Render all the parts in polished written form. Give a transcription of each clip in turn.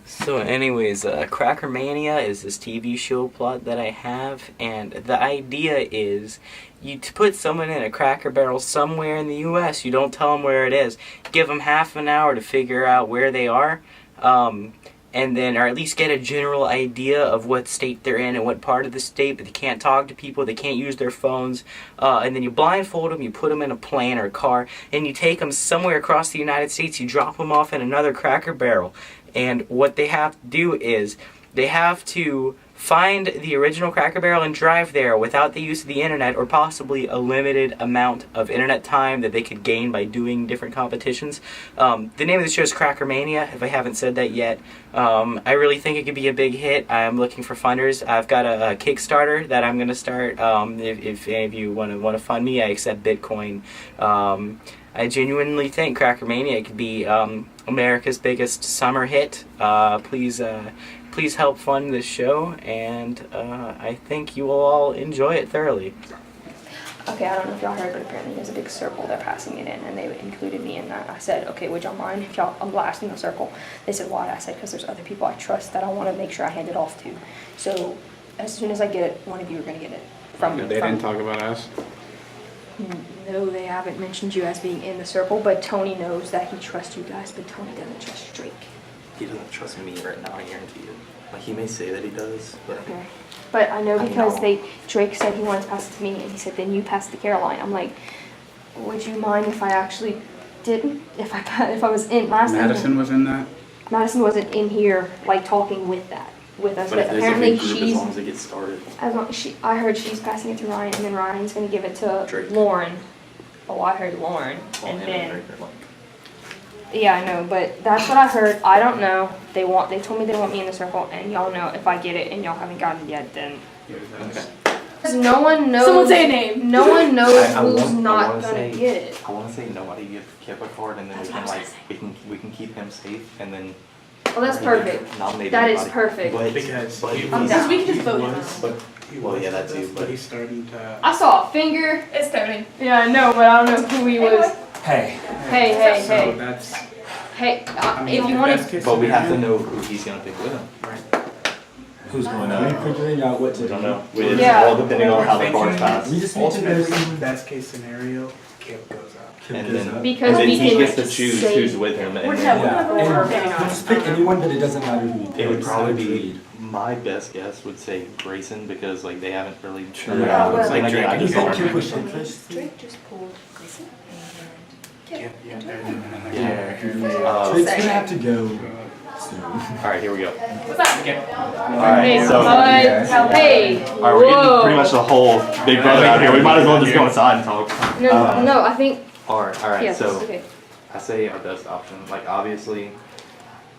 So anyways, Cracker Mania is this TV show plot that I have, and the idea is you put someone in a Cracker Barrel somewhere in the U.S., you don't tell them where it is, give them half an hour to figure out where they are, and then, or at least get a general idea of what state they're in and what part of the state, but they can't talk to people, they can't use their phones, and then you blindfold them, you put them in a plane or a car, and you take them somewhere across the United States, you drop them off in another Cracker Barrel. And what they have to do is they have to find the original Cracker Barrel and drive there without the use of the internet, or possibly a limited amount of internet time that they could gain by doing different competitions. The name of the show is Cracker Mania, if I haven't said that yet. I really think it could be a big hit. I'm looking for funders. I've got a Kickstarter that I'm going to start. If any of you want to fund me, I accept Bitcoin. I genuinely think Cracker Mania could be America's biggest summer hit. Please help fund this show, and I think you will all enjoy it thoroughly. Okay, I don't know if y'all heard, but apparently there's a big circle they're passing it in, and they included me in that. I said, okay, would y'all mind if I'm blasting the circle? They said, why? I said, because there's other people I trust that I want to make sure I hand it off to. So as soon as I get it, one of you are going to get it from me. They didn't talk about us? No, they haven't mentioned you as being in the circle, but Tony knows that he trusts you guys, but Tony doesn't trust Drake. He doesn't trust me right now, I guarantee you. Like, he may say that he does, but... Okay. But I know because Drake said he wanted to pass it to me, and he said, then you pass it to Caroline. I'm like, would you mind if I actually didn't? If I was in last time? Madison was in that? Madison wasn't in here, like, talking with us. But apparently a big group, as long as it gets started. I heard she's passing it to Ryan, and then Ryan's going to give it to Drake. Lauren. Oh, I heard Lauren. And then... Yeah, I know, but that's what I heard. I don't know. They told me they want me in the circle, and y'all know if I get it and y'all haven't gotten it yet, then... Okay. Because no one knows... Someone say a name! No one knows I who's wanna not say- gonna get it. I want to say nobody give Kip a card, and then That's we what can, I like, was we can keep him safe, and then... Well, that's perfect. Nominate That is anybody. perfect. But, Because but, he I'm was, down. We can just vote he him was, out. but Well, yeah, that too, but- he's starting to... I saw a finger. It's Tony. Yeah, I know, but I don't know who he was. Hey. Hey. So that's... Hey, I mean, if you the want best to... case But we have to scenario- know who he's going to pick with him. Right. Who's going on? We're figuring out what to We do. don't know. It's Yeah. all depending on how the cards pass. We just need to know Ultimately, best case scenario, Kip goes up. And goes then, up. Because and then we he can gets to choose say- who's with him. And We're then, not- Yeah, We're and betting on it. just pick anyone, but it doesn't matter who you pick. it would probably be, Agreed. my best guess would say Grayson, because, like, they haven't really... True. Yeah, well, like Like, Drake I and just You don't think Kip remember. was shortlisted? Drake just pulled Grayson Kip, yeah, they're in there. Yeah. Drake's gonna have to go soon. Alright, here we go. What's up? Hey, Alright, so... hey, Alright, we're getting whoa. pretty much the whole Big Brother out here. We might as well just go inside and talk. No, I think... Alright, Yes, so... okay. I say our best option, like, obviously,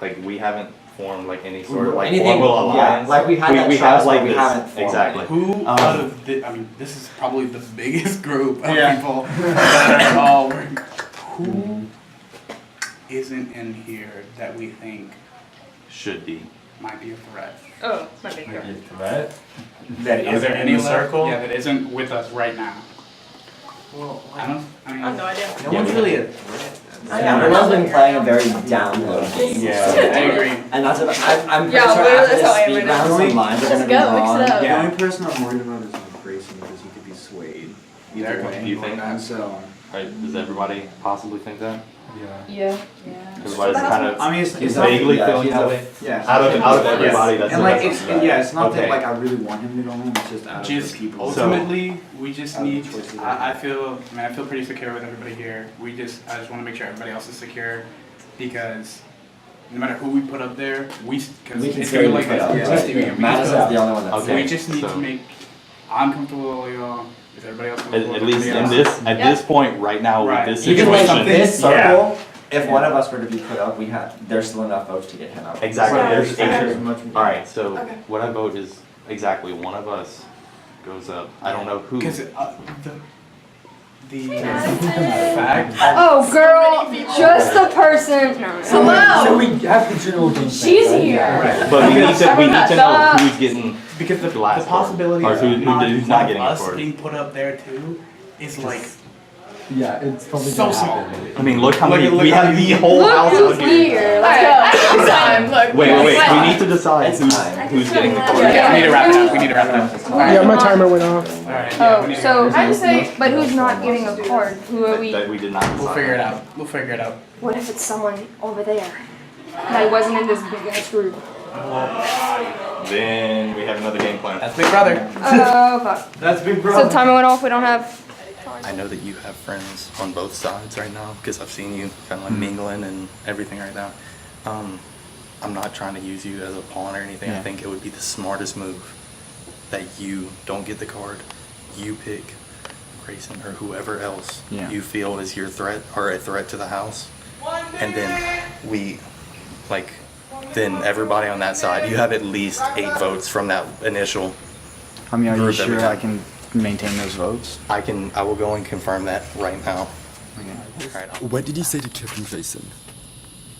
like, we haven't formed, like, any sort of, like, Anything- formal yeah, alliance. like, we've had that we trust, have, like, but we this, haven't formed exactly. Who out of the, I mean, this is probably the biggest group of people that are all working. Who isn't in here that we think Should be. might be a threat? Oh, my big girl. Right? That Are there any in the circle? Yeah, that isn't with us right now. Well, I mean, I have no idea. no one's really a Yeah, everyone's been playing a very down low game. Yeah. I agree. And that's about, I'm pretty Yeah, sure literally, after that's how I this am speed right now. round, some lines are Let's gonna be go, mix drawn. it up. Yeah. The only person I'm worried about is Grayson because he could be swayed either There way. you think? And so, Right, does everybody possibly think that? Yeah. Yeah. Everybody's kind of I mean, it's vaguely yeah, feeling he's that a- way? yeah. Out of everybody, that's And the like, best it's, one. yeah, it's not Okay. that like I really want him to go home, it's just out of Just the people. ultimately, we just Out of the need. choices I feel pretty secure with everybody here. I just want to make sure everybody else is secure, because no matter who we put up there, because We can it's still gonna be like put up. this. Yeah. Madison's the only one that's Okay. We just need so- to make. I'm comfortable with y'all. Is everybody else comfortable? At with least in everybody else? this point right now Right. with this Even like situation. this Yeah. circle, if one of us were to be put up, there's still enough votes to get him out. Exactly. Right. There's There's much. Alright, so Okay. what I vote is exactly one of us goes up. I don't know who. Because the fact. Oh, girl, just the person. No, So Hello! we have the general game. plan, She's right? here. Right. But we need to know Stop. who's getting. Because the last possibility card. Or of who's not not getting a us card. being put up there too is like Yeah, it's probably so gonna small. happen. I mean, look how many. Look we how have many- the whole Look house who's out here. here. Alright, Let's go. next time, look, Wait. We need to decide who's getting the card. Yeah, we need to wrap it up. We need to wrap it up. All right. Yeah, my timer went off. All right. Yeah, we Oh, need to so, I'd say but who's not getting a card? Who are we? That we did not decide. We'll figure it out. We'll figure it out. What if it's someone over there that wasn't in this big ass group? Then we have another game plan. That's Big Brother. Oh fuck. That's Big So timer went off. We don't have. I know that you have friends on both sides right now because I've seen you kind of like mingling and everything right now. I'm not trying to use you as a pawn or anything. I think it would be the smartest move that you don't get the card. You pick Grayson or whoever else you feel is your threat or a threat to the house. And then then everybody on that side, you have at least 8 votes from that initial. I mean, are you group sure every I time. can maintain those votes? I will go and confirm that right now. Alright. What did you say to Kip and Grayson?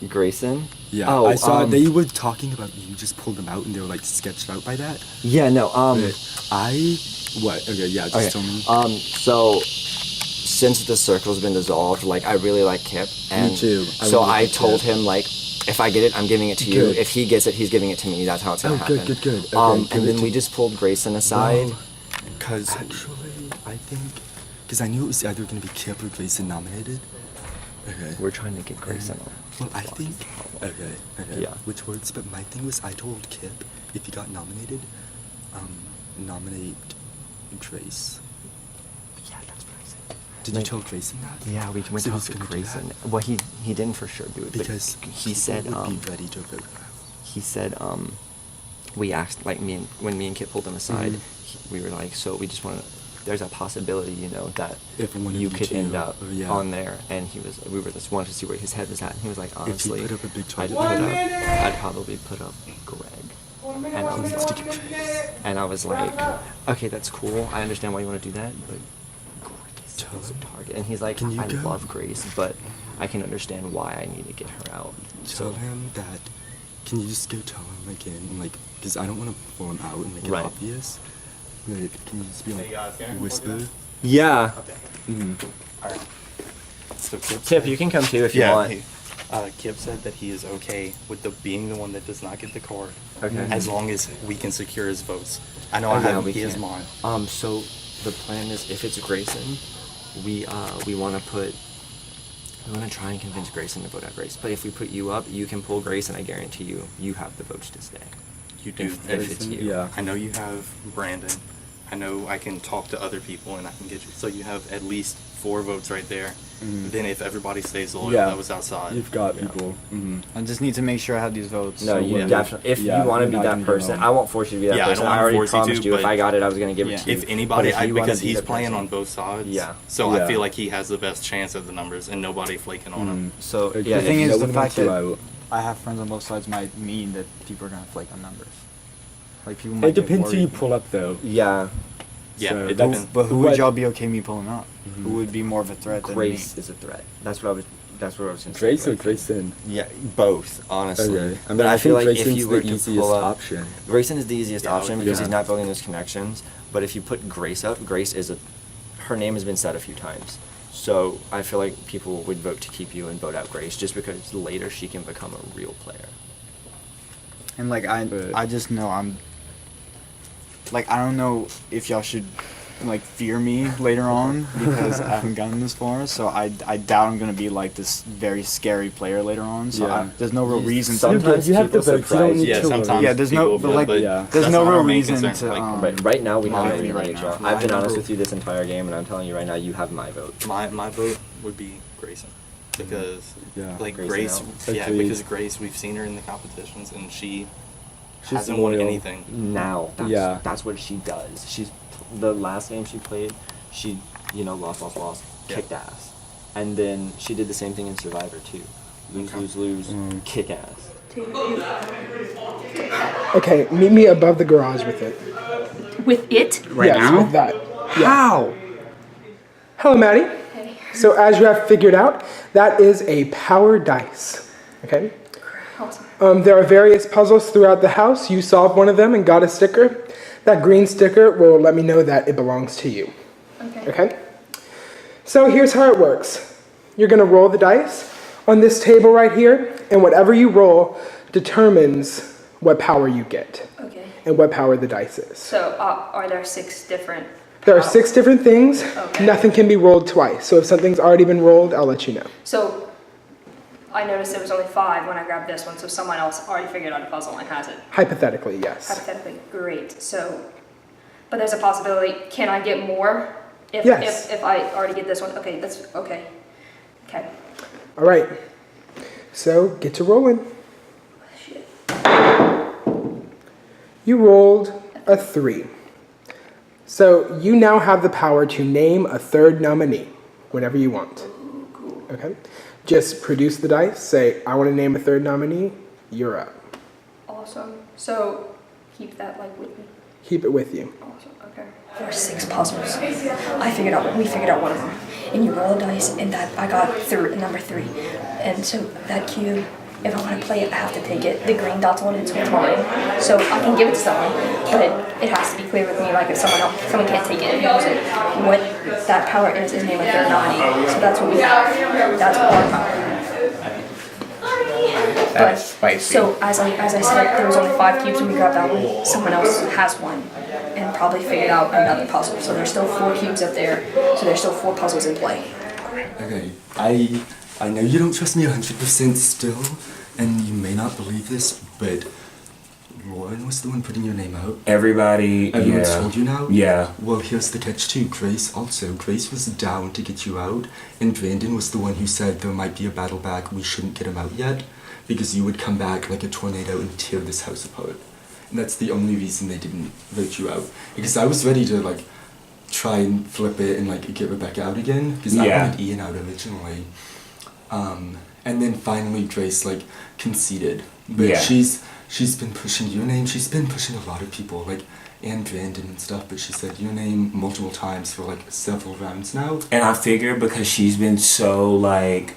Grayson? Yeah, Oh, I saw they were talking about you just pulled them out and they were like sketched out by that. Yeah, no, What? Okay, yeah, just tell me. So since the circle's been dissolved, like I really like Kip, and Me too. So really I like told Kip. him like, if I get it, I'm giving it to you. Good. If he gets it, he's giving it to me. That's how it's gonna happen. Good. Okay, And give it then to we me. just pulled Grayson aside. Cause actually, I think, cause I knew it was either gonna be Kip or Grayson nominated. Okay. We're trying to get Grayson on. Well, I think. Okay. Yeah. Which words? But my thing was, I told Kip if he got nominated, nominate Grace. Yeah, that's what I said. Did you tell Grayson that? Yeah, we So talked he's to gonna do Grayson. that? Well, he didn't for sure do it Because he said would be ready to vote. he said we asked like when me and Kip pulled him aside, we were like, so we just want to. There's a possibility, that If one of you you could two, end up yeah. on there, and we were just wanted to see where his head was at, and he was like, honestly, put up a big I'd probably put up Greg, and I was like, okay, that's cool. I understand why you want to do that, but Grace is a target, and he's like, Can you I go? love Grace, but I can understand why I need to get her out. Tell him that. Can you just go tell him again, like, because I don't want to pull him out and make it Right. obvious. Like, can you just be like, Hey guys, can I whisper? Yeah, Alright. So Kip, you can come too if you want. Kip said that he is okay with being the one that does not get the card. Okay. As long as we can secure his votes. I know he has mine. So the plan is, if it's Grayson, we want to try and convince Grayson to vote out Grace. But if we put you up, you can pull Grace, and I guarantee you have the votes to stay. You do. If it's you. Yeah. I know you have Brandon. I know I can talk to other people and I can get you. So you have at least 4 votes right there. Then if everybody stays loyal, that was outside. You've got people. I just need to make sure I have these votes. No, you yeah. definitely. If Yeah, you want to you're be not that gonna get person, on. I won't force you to be that Yeah, I person. don't I wanna already force you promised to, you. If but I got it, I was gonna give it yeah. to you. If anybody, But if you wanna because be he's the playing person- on both sides. Yeah. So Yeah. I feel like he has the best chance at the numbers and nobody flaking on him. So Like, yeah, the thing if is, you- the one fact wants you that out. I have friends on both sides might mean that people are gonna flake on numbers. Like people It might. get depends who you worried. pull up, though. yeah, Yeah, So it that's- depends. But who What- would y'all be okay me pulling up? Who would be more of a threat than me? Grace is a threat. That's what I was gonna say. Grace or Grayson? Yeah, both, honestly. Okay. I mean, But I feel like Grayson's if you were the to easiest pull up, option. Grayson is the easiest Yeah, I would option agree. because Yeah. he's not building those connections. But if you put Grace up, Grace is her name has been said a few times. So I feel like people would vote to keep you and vote out Grace just because later she can become a real player. And like But- I just know I'm. Like I don't know if y'all should, like fear me later on because I haven't gotten this far. So I doubt I'm gonna be like this very scary player later on. So Yeah. there's no real reason to. Sometimes you have to people vote. You don't surprise need you. Yeah, to sometimes. worry. Yeah, there's no- people but, will, like, but yeah. There's that's no not real our main reason concern. to, Like, But right now we Well, have I it agree right right now. now. I've been I honest know. with you this entire game, and I'm telling you right now, you have my vote. my vote would be Grayson because Yeah. like Grayson Grace, out. yeah, Agreed. because Grace, we've seen her in the competitions and she She's hasn't won loyal. anything. Now, Yeah. that's what she does. The last game she played, she lost, Yeah. kicked ass, and then she did the same thing in Survivor too. Lose, kick ass. Okay, meet me above the garage with it. With it? Right yes, now? with that. Yeah. How? Hello, Maddie. So as you have figured out, that is a power dice. Okay. There are various puzzles throughout the house. You solved one of them and got a sticker. That green sticker will let me know that it belongs to you. Okay? So here's how it works. You're going to roll the dice on this table right here, and whatever you roll determines what power you get Okay. and what power the dice is. So are there 6 different? There are 6 different things. Okay. Nothing can be rolled twice. So if something's already been rolled, I'll let you know. So I noticed there was only 5 when I grabbed this one, so someone else already figured out a puzzle and has it. Hypothetically, yes. Hypothetically, great. So, but there's a possibility. Can I get more? Yes. If I already get this one, okay. That's okay. Okay. All right. So get to rolling. Shit. You rolled a 3. So you now have the power to name a third nominee whenever you want. Okay? Just produce the dice, say, I want to name a third nominee, you're up. Awesome. So keep that like with me. Keep it with you. Awesome. Okay. There are 6 puzzles. We figured out one of them. And you roll a dice, and that I got number 3. And so that cube, if I want to play it, I have to take it. The green dot's one, it's mine. So I can give it to someone, but it has to be clear with me. Like if someone can't take it and use it, what that power is name a third nominee. So that's what we have. That's what our power is. That's spicy. So as I said, there was only 5 cubes when we grabbed that one. Someone else has one, and probably figured out another puzzle. So there's still 4 cubes up there. So there's still 4 puzzles in play. Okay, I know you don't trust me 100% still, and you may not believe this, but Lauren was the one putting your name out. Everyone's told you now? Yeah. Well, here's the catch too. Grace also. Grace was down to get you out, and Brandon was the one who said there might be a battle back, we shouldn't get him out yet, because you would come back like a tornado and tear this house apart. And that's the only reason they didn't vote you out. Because I was ready to like try and flip it and like get Rebecca out again, because I wanted Ian out originally. And then finally Grace like conceded. But she's been pushing your name, she's been pushing a lot of people, like and Brandon and stuff, but she said your name multiple times for like several rounds now. And I figure because she's been so like,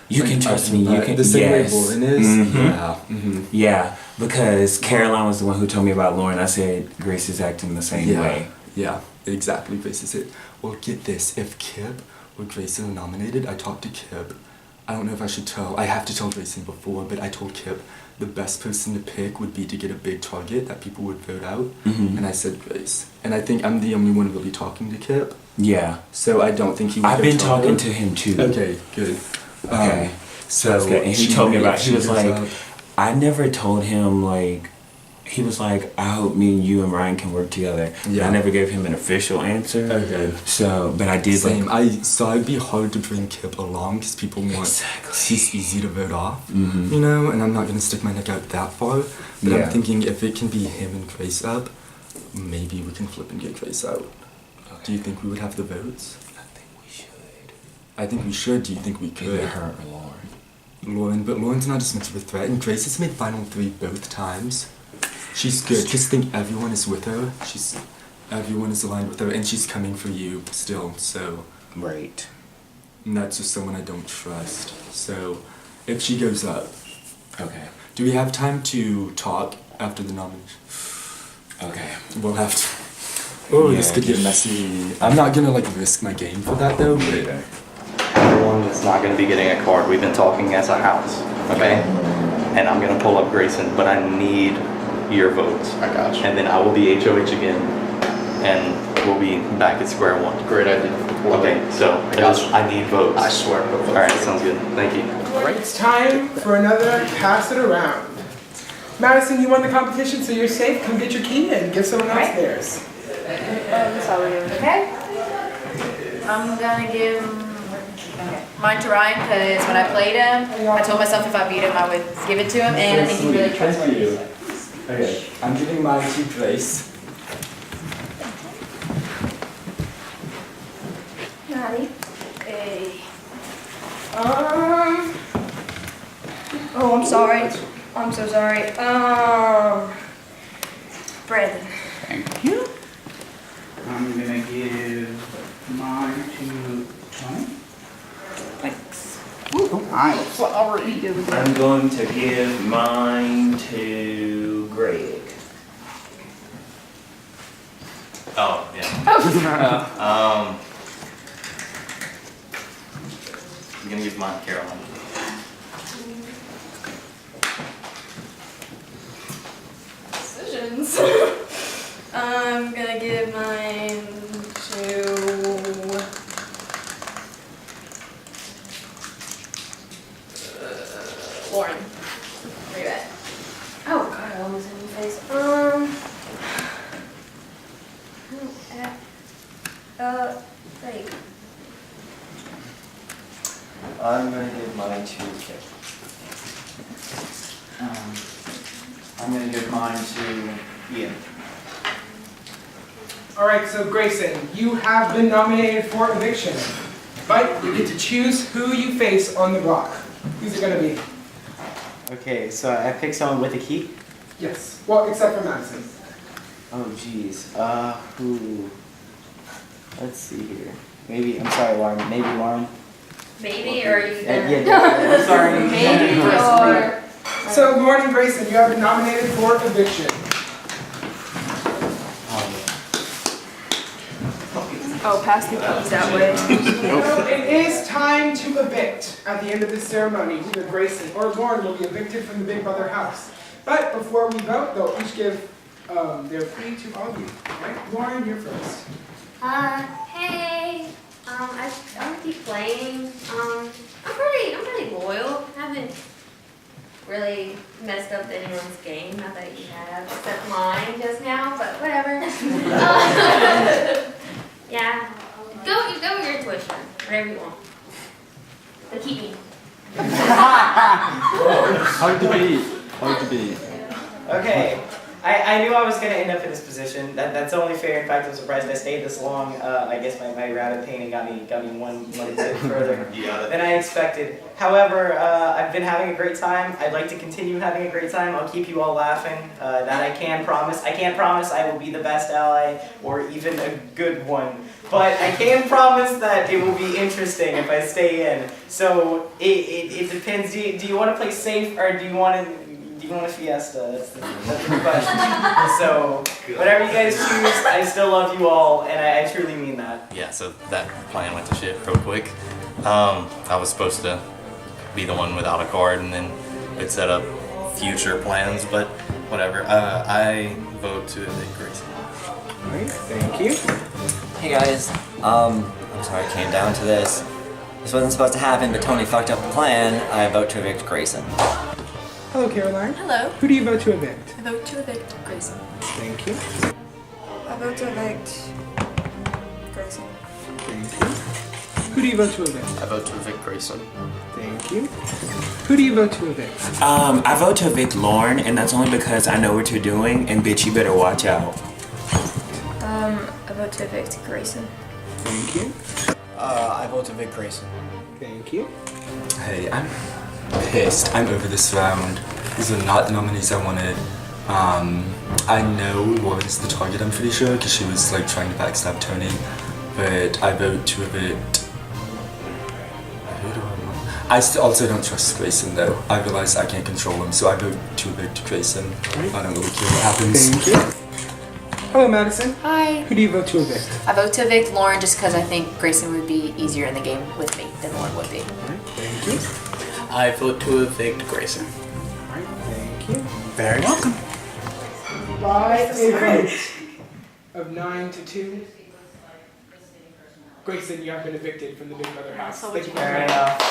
you like, can trust me, you can, the same way yes. Lauren is. Yeah, because Caroline was the one who told me about Lauren. I said Grace is acting the same way. Yeah, exactly. Grace is it. Well, get this, if Kip or Grayson are nominated, I talked to Kip. I don't know if I should tell, I have to tell Grayson before, but I told Kip the best person to pick would be to get a big target that people would vote out, and I said Grace. And I think I'm the only one really talking to Kip. Yeah. So I don't think he would I've been talking to him too. Okay, good. Okay. So that's good. And he told me about, he was like, I never told him like, he was like, I hope me and you and Ryan can work together. Yeah. I never gave him an official answer. Okay. So, but I did Same. like... I saw it'd be hard to bring Kip along because people want... He's easy to vote off, you know? And I'm not going to stick my neck out that far. But I'm thinking if it can be him and Grace up, maybe we can flip and get Grace out. Okay. Do you think we would have the votes? I think we should. I think we should. Do you think we could? Either her or Lauren. Lauren, but Lauren's not as much of a threat. And Grace has made Final 3 both times. She's good. Just think everyone is with her. Everyone is aligned with her, and she's coming for you still. So. Right. And that's just someone I don't trust. So, if she goes up. Okay. Do we have time to talk after the nomination? Okay. We'll have to. Oh, this could get messy. I'm not gonna like risk my game for that though. But Everyone is not going to be getting a card. We've been talking as a house, okay? And I'm going to pull up Grayson, but I need your votes. I got you. And then I will be HOH again, and we'll be back at square one. Great idea. Okay, so I need votes. I swear. All right, sounds good. Thank you. All right, it's time for another pass it around. Madison, you won the competition, so you're safe. Come get your key and give someone else theirs. Okay. I'm gonna give mine to Ryan because when I played him, I told myself if I beat him, I would give it to him, and I think he really trusts me. Okay, I'm giving mine to Grace. Maddie. Hey. Oh, I'm sorry. I'm so sorry. Brandon. Thank you. I'm gonna give mine to Tony. Thanks. I'm sorry. I'm going to give mine to Greg. Oh, yeah. I'm gonna give mine to Caroline. ones. I'm gonna give mine to Lauren. Where you at? Oh god, I almost hit my face. Like. I'm gonna give mine to Kip. I'm gonna give mine to Ian. All right, so Grayson, you have been nominated for eviction, but you get to choose who you face on the block. Who's it gonna be? Okay, so I picked someone with a key? Yes. Well, except for Madison. Oh, jeez. Who? Let's see here. Maybe, I'm sorry, Lauren. Maybe Lauren? Maybe, or are you yeah, I'm sorry. Maybe, or... So, Lauren and Grayson, you have been nominated for eviction. Oh, pass the keys that way. So it is time to evict. At the end of this ceremony, either Grayson or Lauren will be evicted from the Big Brother house. But before we vote, they'll each give their plea to all of you. All right, Lauren, you're first. Hey, I'll keep playing. I'm pretty loyal. I haven't really messed up anyone's game, not that you have, except mine just now, but whatever. Yeah, go with your intuition, whatever you want. But keep me. Hard to beat. Hard to beat. Okay, I knew I was going to end up in this position. That's only fair. In fact, I'm surprised I stayed this long. I guess my rabbit painting got me one bit further than I expected. However, I've been having a great time. I'd like to continue having a great time. I'll keep you all laughing. That I can promise. I can't promise I will be the best ally or even a good one. But I can promise that it will be interesting if I stay in. So it depends. Do you want to play safe or do you want a fiesta? That's the question. So whatever you guys choose, I still love you all, and I truly mean that. Yeah, so that plan went to shit real quick. I was supposed to be the one without a card, and then it set up future plans, but whatever. I vote to evict Grayson. Alright, thank you. Hey guys, I'm sorry it came down to this. This wasn't supposed to happen, but Tony fucked up the plan. I vote to evict Grayson. Hello, Caroline. Hello. Who do you vote to evict? I vote to evict Grayson. Thank you. I vote to evict Grayson. Thank you. Who do you vote to evict? I vote to evict Grayson. Thank you. Who do you vote to evict? I vote to evict Lauren, and that's only because I know what you're doing, and bitch, you better watch out. I vote to evict Grayson. Thank you. I vote to evict Grayson. Thank you. Hey, I'm pissed. I'm over this round. These are not the nominees I wanted. I know Lauren's the target, I'm pretty sure, because she was like trying to backstab Tony. But I vote to evict. Who do I want? I also don't trust Grayson though. I realize I can't control him, so I vote to evict Grayson. I don't really care what happens. Thank you. Hello, Madison. Hi. Who do you vote to evict? I vote to evict Lauren just because I think Grayson would be easier in the game with me than Lauren would be. Thank you. I vote to evict Grayson. Alright, thank you. Very welcome. By a vote of 9-2, Grayson, you have been evicted from the Big Brother house. Thank you very much.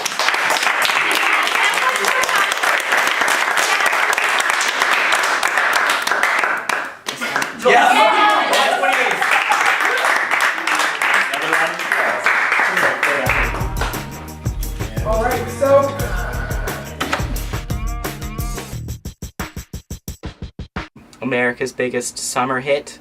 Alright, so America's biggest summer hit,